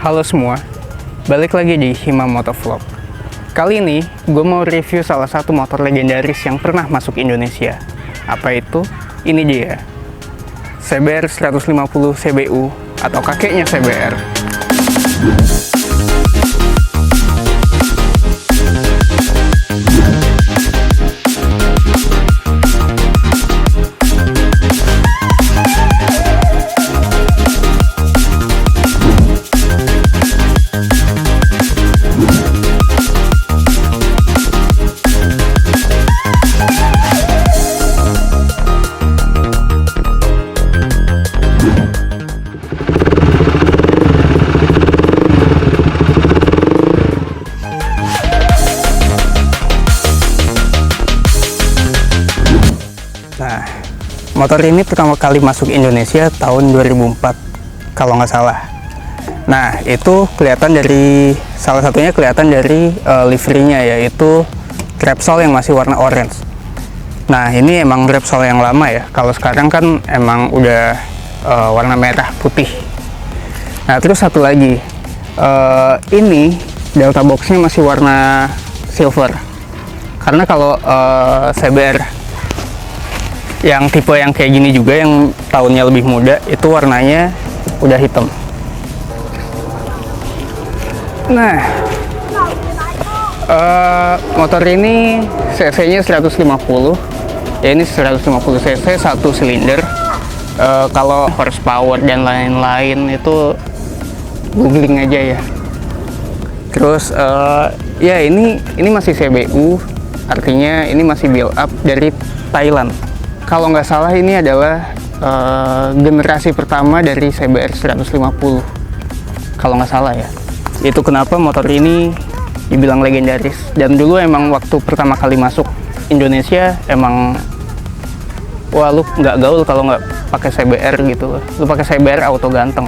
Halo semua, balik lagi di Hima Motovlog. Kali ini gue mau review salah satu motor legendaris yang pernah masuk Indonesia. Apa itu? Ini dia, CBR 150 CBU atau kakeknya CBR. Nah, motor ini pertama kali masuk Indonesia tahun 2004 kalau nggak salah. Nah, itu kelihatan dari salah satunya kelihatan dari liverynya, yaitu Repsol yang masih warna orange. Nah, ini emang Repsol yang lama ya. Kalau sekarang kan emang udah warna merah putih. Nah, terus satu lagi, ini delta boxnya masih warna silver. Karena kalau CBR yang tipe yang kayak gini juga, yang tahunnya lebih muda, itu warnanya udah hitam. Nah, motor ini cc-nya 150. Ya, ini 150 cc, satu silinder. Kalau horsepower dan lain-lain itu googling aja ya. Terus ya ini masih CBU, artinya ini masih build up dari Thailand. Kalau nggak salah ini adalah generasi pertama dari CBR 150, kalau nggak salah ya. Itu kenapa motor ini dibilang legendaris. Dan dulu emang waktu pertama kali masuk Indonesia emang, wah lu nggak gaul kalau nggak pakai CBR gitu. Lu pakai CBR auto ganteng.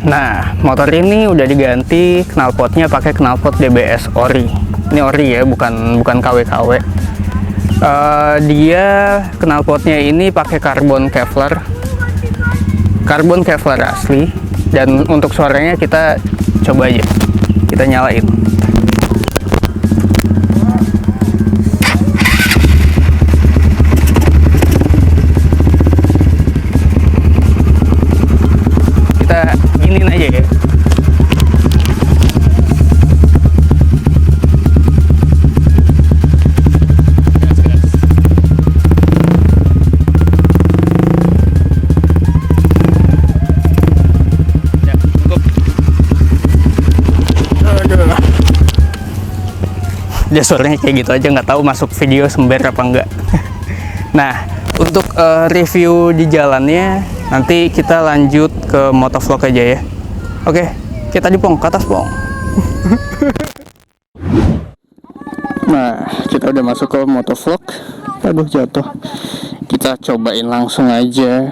Nah, motor ini udah diganti knalpotnya pakai knalpot DBS ori. Ini ori ya, bukan KW-KW. Dia knalpotnya ini pakai karbon Kevlar asli. Dan untuk suaranya kita coba aja, kita nyalain. Kita giniin aja ya. Dia suaranya kayak gitu aja, nggak tahu masuk video sember apa enggak. Nah, untuk review di jalannya nanti kita lanjut ke motovlog aja ya. Oke, kita dipong ke atas, Pong. Nah, kita udah masuk ke motovlog. Aduh, jatuh. Kita cobain langsung aja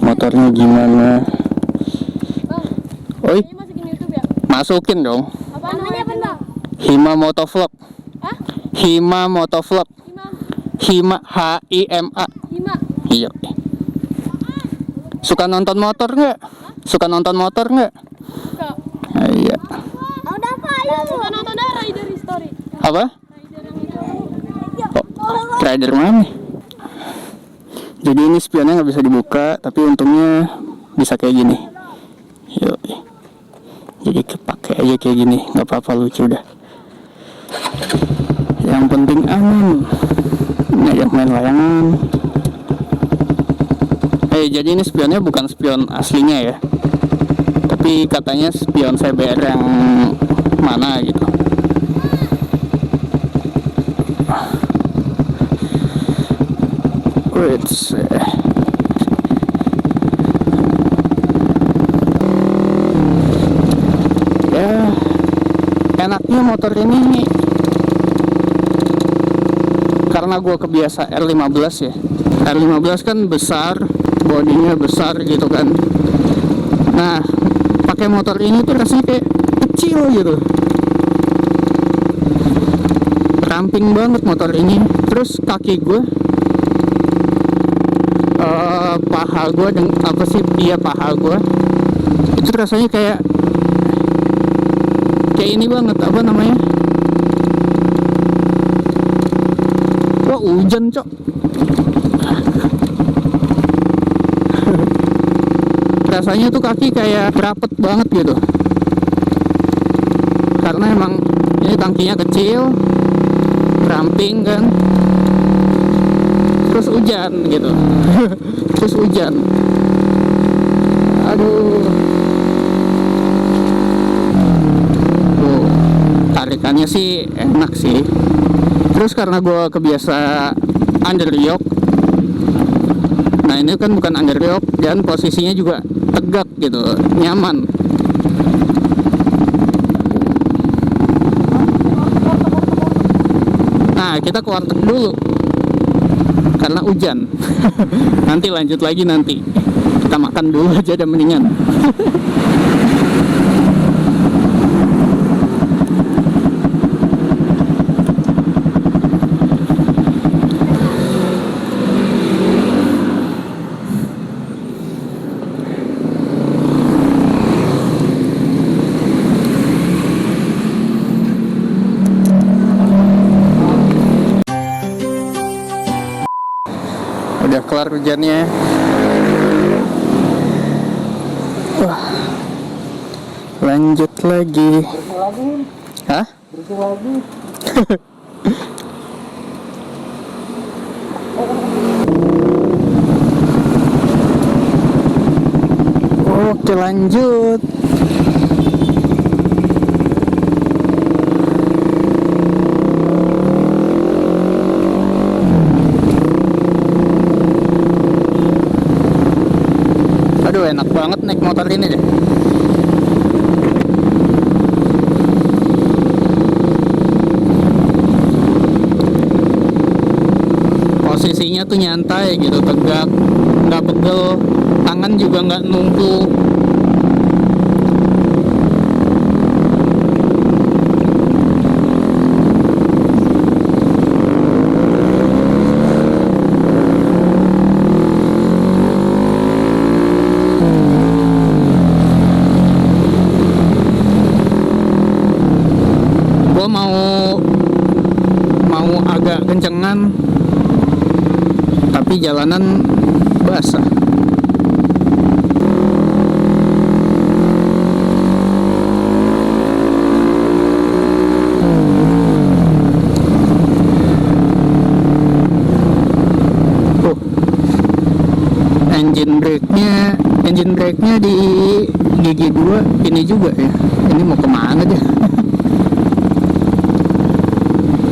motornya gimana. Oi, masukin dong. Apa namanya, Bang? Hima Motovlog. Hah? Hima Motovlog. Hima, H-I-M-A. Hima. Iya. Suka nonton motor nggak? Suka nonton motor nggak? Suka. Iya. Udah apa? Suka nonton Rider History. Apa? Rider yang itu. Oh, rider mana? Jadi ini spionnya nggak bisa dibuka, tapi untungnya bisa kayak gini. Yuk. Jadi kepake aja kayak gini, nggak apa-apa, lucu dah. Yang penting aman, ngajak main layangan. Jadi ini spionnya bukan spion aslinya ya, tapi katanya spion CBR yang mana gitu. Wait, ya enaknya motor ini karena gue kebiasa R15 ya. R15 kan besar, bodinya besar gitu kan. Nah, pakai motor ini tuh rasanya kayak kecil gitu. Ramping banget motor ini. Terus kaki gue, paha gue, paha gue Itu rasanya kayak ini banget, apa namanya, wah hujan cok. Rasanya tuh kaki kayak rapet banget gitu, karena emang ini tangkinya kecil, ramping kan, terus hujan gitu. Terus hujan, aduh. Tuh, tarikannya sih enak sih. Terus karena gue kebiasa underyoke, nah ini kan bukan underyoke dan posisinya juga tegak gitu, nyaman. Nah, kita ke warteg dulu karena hujan. Nanti lanjut lagi nanti. Kita makan dulu aja dan mendingan. Udah kelar hujannya. Wah, lanjut lagi. Bersih lagi. Hah? Bersih lagi. Oke, lanjut. Aduh, enak banget naik motor ini deh. Posisinya tuh nyantai gitu, tegak, nggak pegel, tangan juga nggak numpuk. Gue mau agak kencengan, tapi jalanan basah. Engine brake-nya di gigi 2 ini juga ya. Ini mau kemana dia?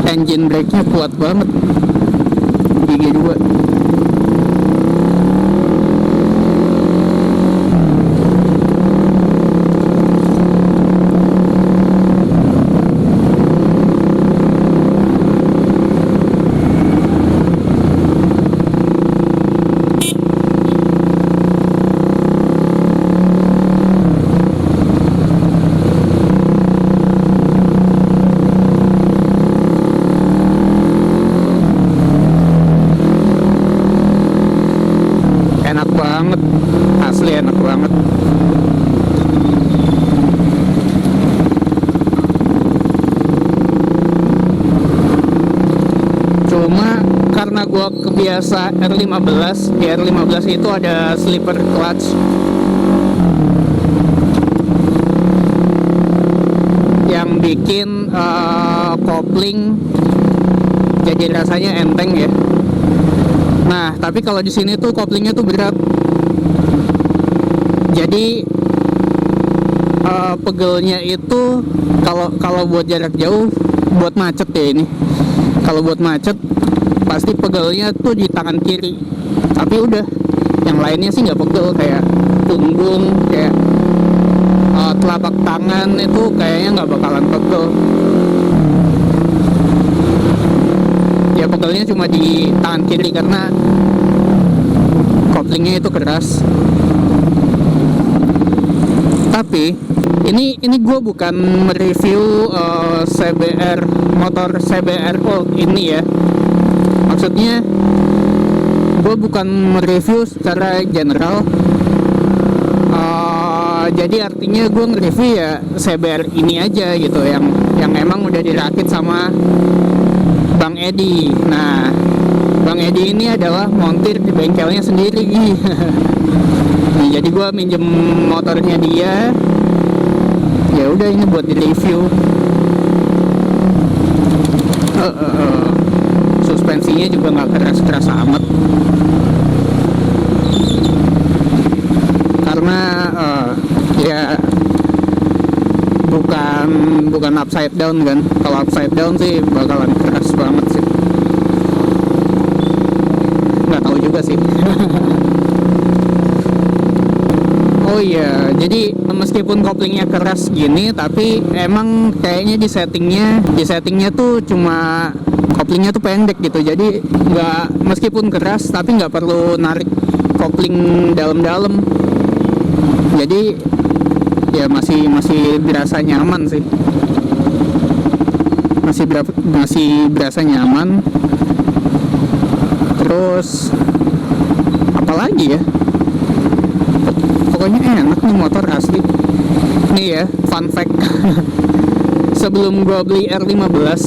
Engine brake-nya kuat banget, gigi 2. Enak banget, asli enak banget. Cuma karena gua kebiasa R15, di R15 itu ada slipper clutch yang bikin kopling jadi rasanya enteng ya. Nah, tapi kalau di sini tuh koplingnya tuh berat. Jadi pegelnya itu kalau buat jarak jauh, buat macet ya ini. Kalau buat macet pasti pegelnya tuh di tangan kiri. Tapi udah, yang lainnya sih nggak pegel, kayak punggung, kayak telapak tangan itu kayaknya nggak bakalan pegel. Ya pegelnya cuma di tangan kiri karena koplingnya itu keras. Tapi ini gue bukan mereview CBR, motor CBR Old ini ya. Maksudnya gue bukan mereview secara general. Jadi artinya gue nge-review ya CBR ini aja gitu, yang emang udah dirakit sama Bang Edi. Nah, Bang Edi ini adalah montir di bengkelnya sendiri. Nah, jadi gue minjem motornya dia. Ya udah, ini buat di-review. Suspensinya juga nggak keras-keras amat. Karena ya bukan upside down kan. Kalau upside down sih bakalan keras banget sih. Nggak tahu juga sih. Oh iya, jadi meskipun koplingnya keras gini, tapi emang kayaknya di settingnya tuh cuma koplingnya tuh pendek gitu. Jadi meskipun keras, tapi nggak perlu narik kopling dalam-dalam. Jadi ya masih berasa nyaman sih. Masih berasa nyaman. Terus apalagi ya? Pokoknya enak nih motor asli. Nih ya, fun fact. Sebelum gue beli R15,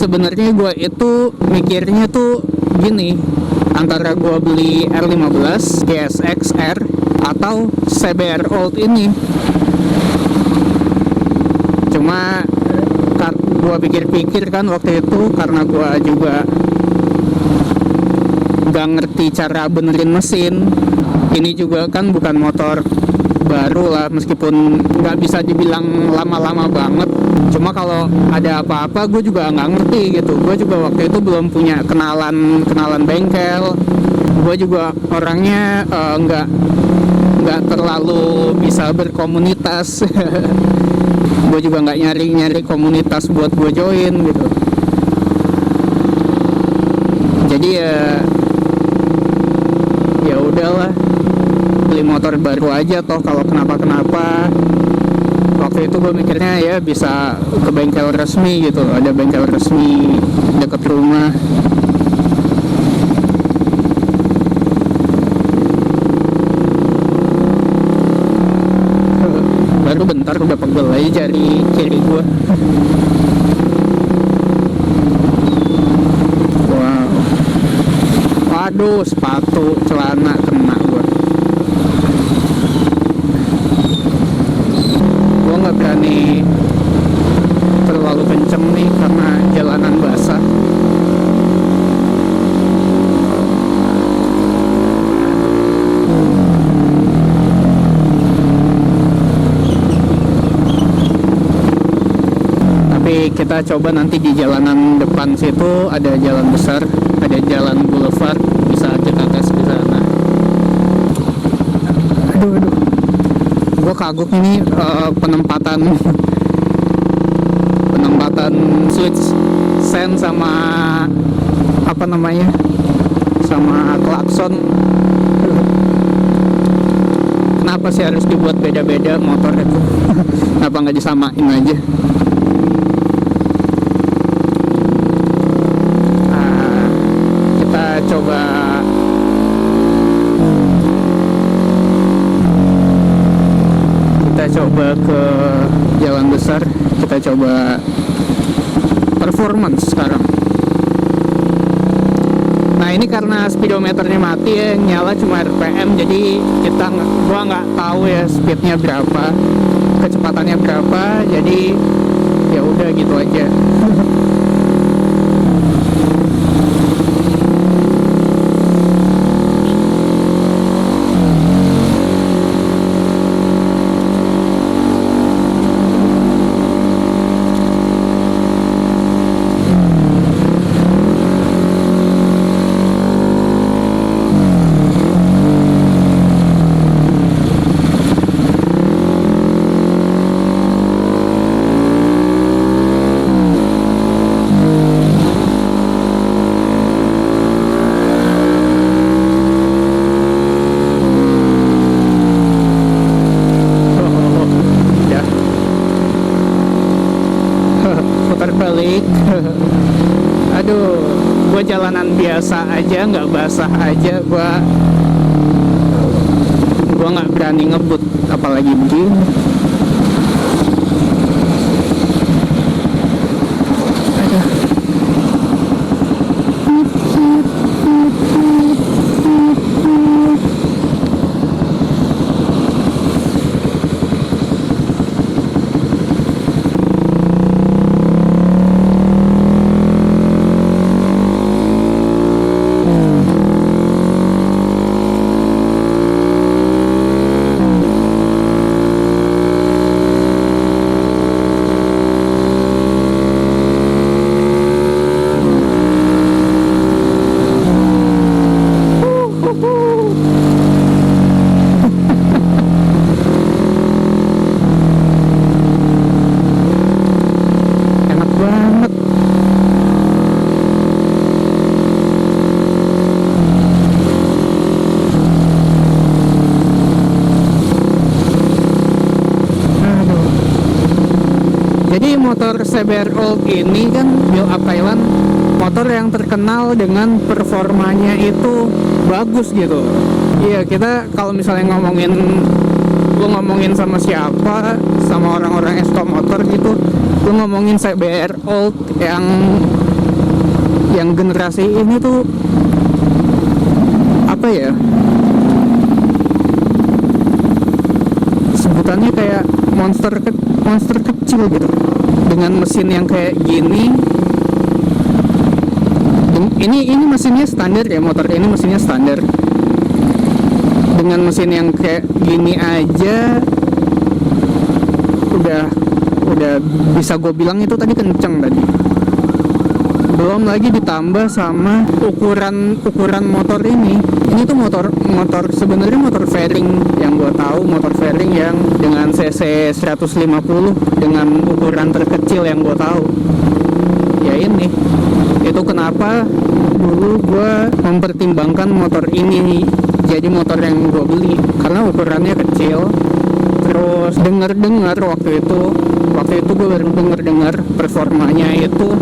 sebenarnya gue itu mikirnya tuh gini, antara gue beli R15 GSX R atau CBR Old ini. Cuma gue pikir-pikir kan waktu itu, karena gue juga gak ngerti cara benerin mesin. Ini juga kan bukan motor baru lah, meskipun nggak bisa dibilang lama-lama banget. Cuma kalau ada apa-apa gue juga nggak ngerti gitu. Gue juga waktu itu belum punya kenalan bengkel. Gue juga orangnya nggak terlalu bisa berkomunitas. Gue juga nggak nyari komunitas buat gue join gitu. Jadi ya udahlah, beli motor baru aja, toh kalau kenapa-kenapa. Waktu itu gue mikirnya ya bisa ke bengkel resmi gitu, ada bengkel resmi deket rumah. Baru bentar udah pegel aja jari kiri gue. Wow. Waduh, sepatu celana kena gue. Gue nggak berani terlalu kenceng nih karena jalanan basah. Tapi kita coba nanti di jalanan depan situ ada jalan besar, ada jalan boulevard, bisa kita tes di sana. Aduh. Gue kagok ini penempatan switch sen sama apa namanya, sama klakson. Kenapa sih harus dibuat beda-beda motor itu? Kenapa nggak disamain aja? Kita coba ke jalan besar, kita coba performance sekarang. Nah ini karena speedometernya mati ya, nyala cuma RPM, jadi gua nggak tahu ya speednya berapa, kecepatannya berapa, jadi ya udah gitu aja. Balik. Aduh, gue jalanan biasa aja, nggak basah aja, gue gue nggak berani ngebut apalagi begini. Jadi motor CBR Old ini kan build up Thailand, motor yang terkenal dengan performanya itu bagus gitu. Iya, kita kalau misalnya lu ngomongin sama siapa, sama orang-orang esto motor gitu, lu ngomongin CBR Old yang generasi ini tuh apa ya? Sebutannya kayak monster kecil gitu, dengan mesin yang kayak gini. Ini mesinnya standar ya, motor ini mesinnya standar. Dengan mesin yang kayak gini aja udah bisa gue bilang itu tadi kenceng tadi. Belum lagi ditambah sama ukuran motor ini. Ini tuh motor sebenarnya motor fairing yang gue tahu, motor fairing yang dengan cc 150 dengan ukuran terkecil yang gue tahu. Ya ini. Itu kenapa dulu gue mempertimbangkan motor ini jadi motor yang gue beli, karena ukurannya kecil. Terus dengar waktu itu gue baru dengar performanya itu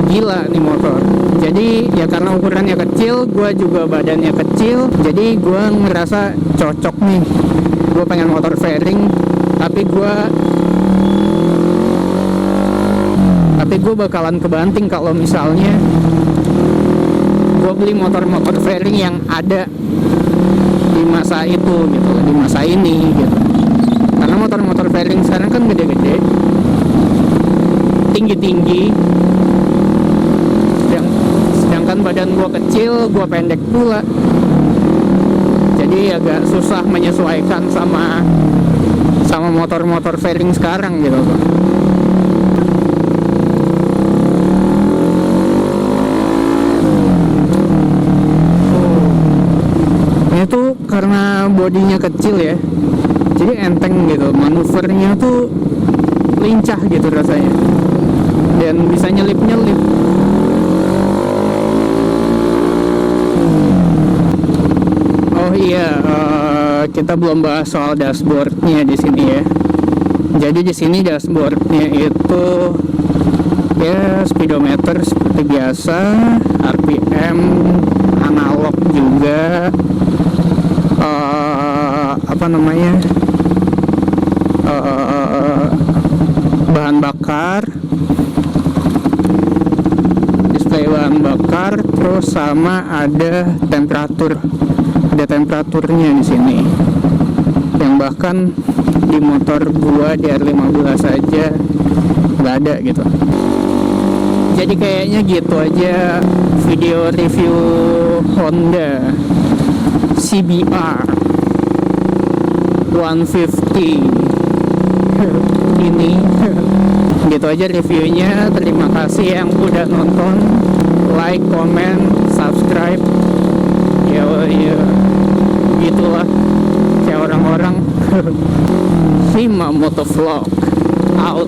gila nih motor. Jadi ya karena ukurannya kecil, gue juga badannya kecil, jadi gue ngerasa cocok nih. Gue pengen motor fairing, tapi gue bakalan kebanting kalau misalnya gue beli motor-motor fairing yang ada di masa itu gitu, di masa ini gitu. Karena motor-motor fairing sekarang kan gede-gede, tinggi-tinggi, sedangkan badan gue kecil, gue pendek pula, jadi agak susah menyesuaikan sama motor-motor fairing sekarang gitu. Itu karena bodinya kecil ya, jadi enteng gitu, manuvernya tuh lincah gitu rasanya, dan bisa nyelip. Oh iya, kita belum bahas soal dashboardnya di sini ya. Jadi di sini dashboardnya itu ya speedometer seperti biasa, RPM analog juga, bahan bakar, display bahan bakar, terus sama ada temperaturnya di sini, yang bahkan di motor gua di R15 aja nggak ada gitu. Jadi kayaknya gitu aja video review Honda CBR 150 ini. Gitu aja reviewnya. Terima kasih yang udah nonton, like, comment, subscribe. Ya gitulah kayak orang-orang. Hima Motovlog out.